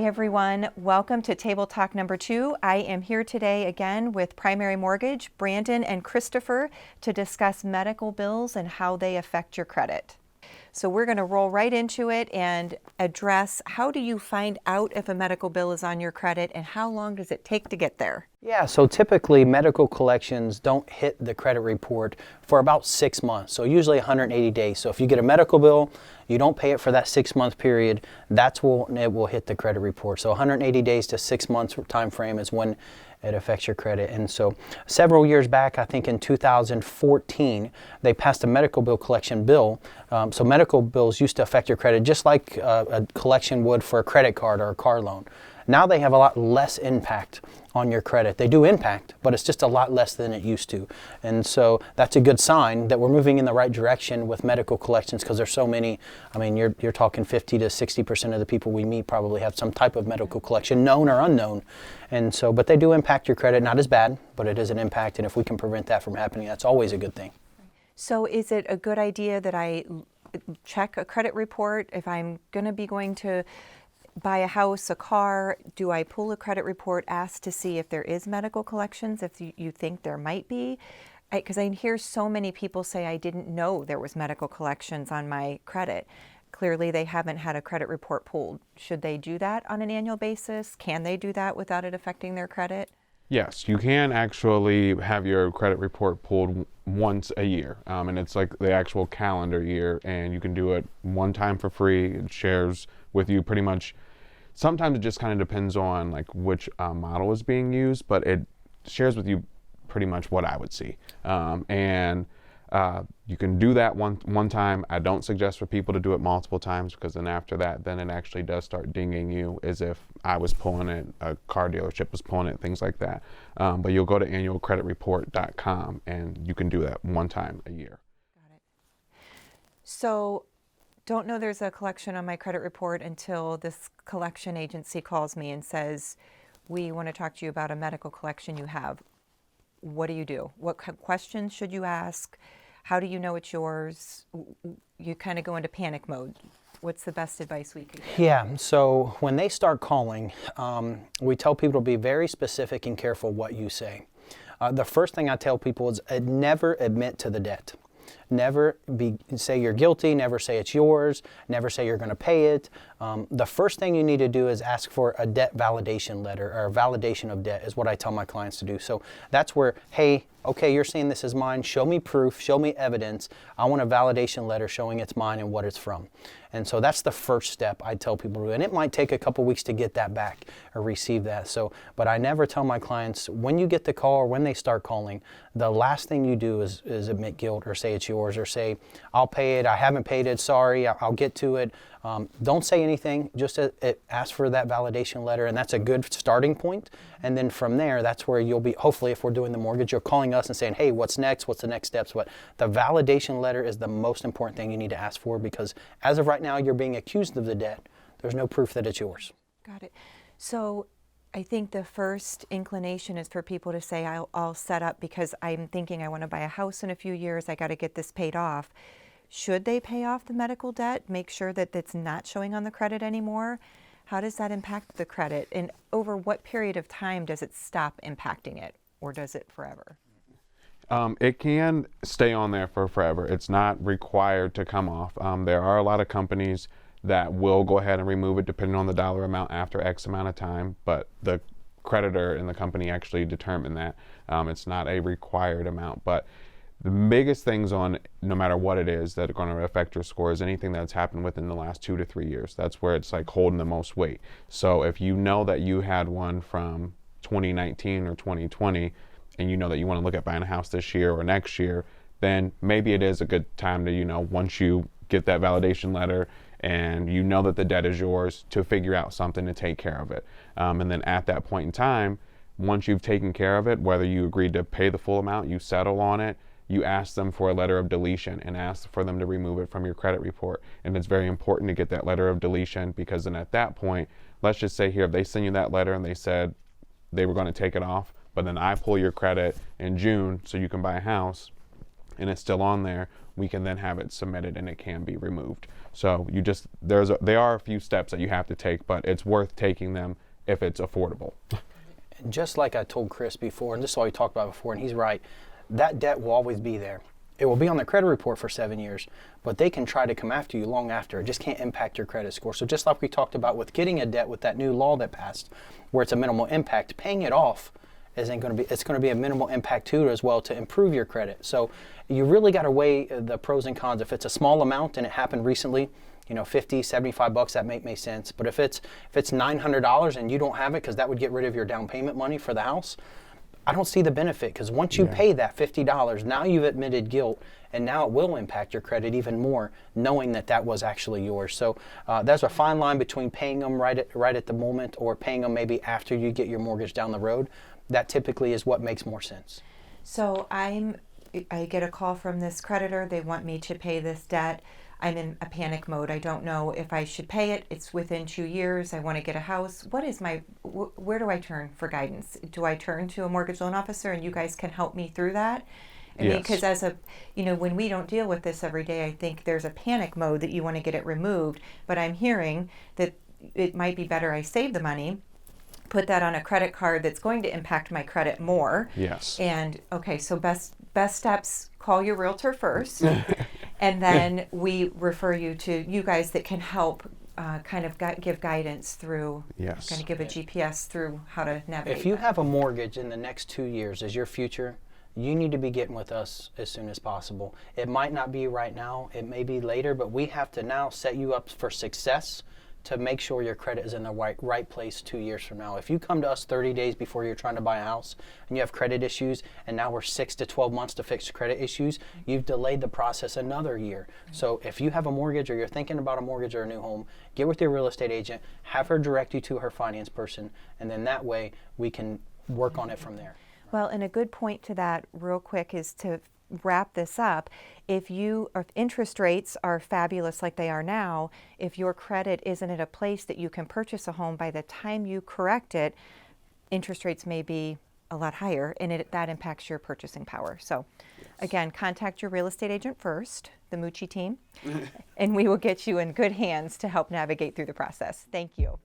everyone. Welcome to Table Talk number 2. I am here today again with Primary Mortgage, Brandon and Christopher, to discuss medical bills and how they affect your credit. So we're going to roll right into it and address how do you find out if a medical bill is on your credit and how long does it take to get there? Yeah, so typically medical collections don't hit the credit report for about 6 months, so usually 180 days. So if you get a medical bill, you don't pay it for that 6-month period, that's when it will hit the credit report. So 180 days to 6 months time frame is when it affects your credit. And so several years back, I think in 2014, they passed a medical bill collection bill. So medical bills used to affect your credit just like a collection would for a credit card or a car loan. Now they have a lot less impact on your credit. They do impact, but it's just a lot less than it used to. And so that's a good sign that we're moving in the right direction with medical collections because there's so many. I mean, you're talking 50 to 60% of the people we meet probably have some type of medical collection, known or unknown. And so, but they do impact your credit, not as bad, but it is an impact. And if we can prevent that from happening, that's always a good thing. So is it a good idea that I check a credit report if I'm going to be going to buy a house, a car? Do I pull a credit report, ask to see if there is medical collections, if you think there might be? Because I hear so many people say, I didn't know there was medical collections on my credit. Clearly they haven't had a credit report pulled. Should they do that on an annual basis? Can they do that without it affecting their credit? Yes, you can actually have your credit report pulled once a year, and it's like the actual calendar year, and you can do it one time for free. It shares with you pretty much. Sometimes it just kind of depends on like which model is being used, but it shares with you pretty much what I would see. You can do that one time. I don't suggest for people to do it multiple times because then after that, then it actually does start dinging you as if I was pulling it, a car dealership was pulling it, things like that. But you'll go to annualcreditreport.com and you can do that one time a year. Got it. So don't know there's a collection on my credit report until this collection agency calls me and says, we want to talk to you about a medical collection you have. What do? What questions should you ask? How do you know it's yours? You kind of go into panic mode. What's the best advice we could give? Yeah, so when they start calling, we tell people to be very specific and careful what you say. The first thing I tell people is never admit to the debt. Never say you're guilty, never say it's yours, never say you're going to pay it. The first thing you need to do is ask for a debt validation letter, or a validation of debt is what I tell my clients to do. So that's where, hey, okay, you're saying this is mine, show me proof, show me evidence. I want a validation letter showing it's mine and what it's from. And so that's the first step I tell people to do. And it might take a couple weeks to get that back or receive that. So, but I never tell my clients, when you get the call or when they start calling, the last thing you do is admit guilt or say it's yours or say, I'll pay it, I haven't paid it, sorry, I'll get to it. Don't say anything, just ask for that validation letter, and that's a good starting point. And then from there, that's where you'll be, hopefully if we're doing the mortgage, you're calling us and saying, hey, what's next? What's the next steps? But the validation letter is the most important thing you need to ask for, because as of right now, you're being accused of the debt. There's no proof that it's yours. Got it. So I think the first inclination is for people to say, I'll set up because I'm thinking I want to buy a house in a few years. I got to get this paid off. Should they pay off the medical debt? Make sure that it's not showing on the credit anymore? How does that impact the credit? And over what period of time does it stop impacting it, or does it forever? It can stay on there for forever. It's not required to come off. There are a lot of companies that will go ahead and remove it depending on the dollar amount after X amount of time, but the creditor and the company actually determine that. It's not a required amount, but the biggest things on no matter what it is that are going to affect your score is anything that's happened within the last 2 to 3 years. That's where it's like holding the most weight. So if you know that you had one from 2019 or 2020 and you know that you want to look at buying a house this year or next year, then maybe it is a good time to, once you get that validation letter and you know that the debt is yours, to figure out something to take care of it. And then at that point in time, once you've taken care of it, whether you agreed to pay the full amount, you settle on it, you ask them for a letter of deletion and ask for them to remove it from your credit report. And it's very important to get that letter of deletion, because then at that point, let's just say here, if they send you that letter and they said they were going to take it off, but then I pull your credit in June so you can buy a house, and it's still on there, we can then have it submitted and it can be removed. So there are a few steps that you have to take, but it's worth taking them if it's affordable. Just like I told Chris before, and this is what we talked about before, and he's right, that debt will always be there. It will be on the credit report for 7 years, but they can try to come after you long after. It just can't impact your credit score. So just like we talked about with getting a debt with that new law that passed, where it's a minimal impact, paying it off it's going to be a minimal impact too as well to improve your credit. So you really got to weigh the pros and cons. If it's a small amount and it happened recently, $50, $75, that make sense. But if it's $900 and you don't have it because that would get rid of your down payment money for the house, I don't see the benefit, because once you pay that $50, now you've admitted guilt, and now it will impact your credit even more, knowing that was actually yours. So there's a fine line between paying them right at the moment or paying them maybe after you get your mortgage down the road. That typically is what makes more sense. So I get a call from this creditor. They want me to pay this debt. I'm in a panic mode. I don't know if I should pay it. It's within 2 years. I want to get a house. Where do I turn for guidance? Do I turn to a mortgage loan officer and you guys can help me through that? I mean, because when we don't deal with this every day, I think there's a panic mode that you want to get it removed. But I'm hearing that it might be better I save the money, put that on a credit card that's going to impact my credit more. Yes. And okay, so best steps, call your realtor first. And then we refer you to you guys that can help give guidance through, kind of give a GPS through how to navigate. If you have a mortgage in the next 2 years as your future, you need to be getting with us as soon as possible. It might not be right now, it may be later, but we have to now set you up for success to make sure your credit is in the right place 2 years from now. If you come to us 30 days before you're trying to buy a house and you have credit issues, and now we're 6 to 12 months to fix credit issues, you've delayed the process another year. So if you have a mortgage or you're thinking about a mortgage or a new home, get with your real estate agent, have her direct you to her finance person, and then that way we can work on it from there. Well, and a good point to that real quick is to wrap this up. If interest rates are fabulous like they are now, if your credit isn't at a place that you can purchase a home by the time you correct it, interest rates may be a lot higher, and that impacts your purchasing power. So again, contact your real estate agent first, the Mucci Team, and we will get you in good hands to help navigate through the process. Thank you.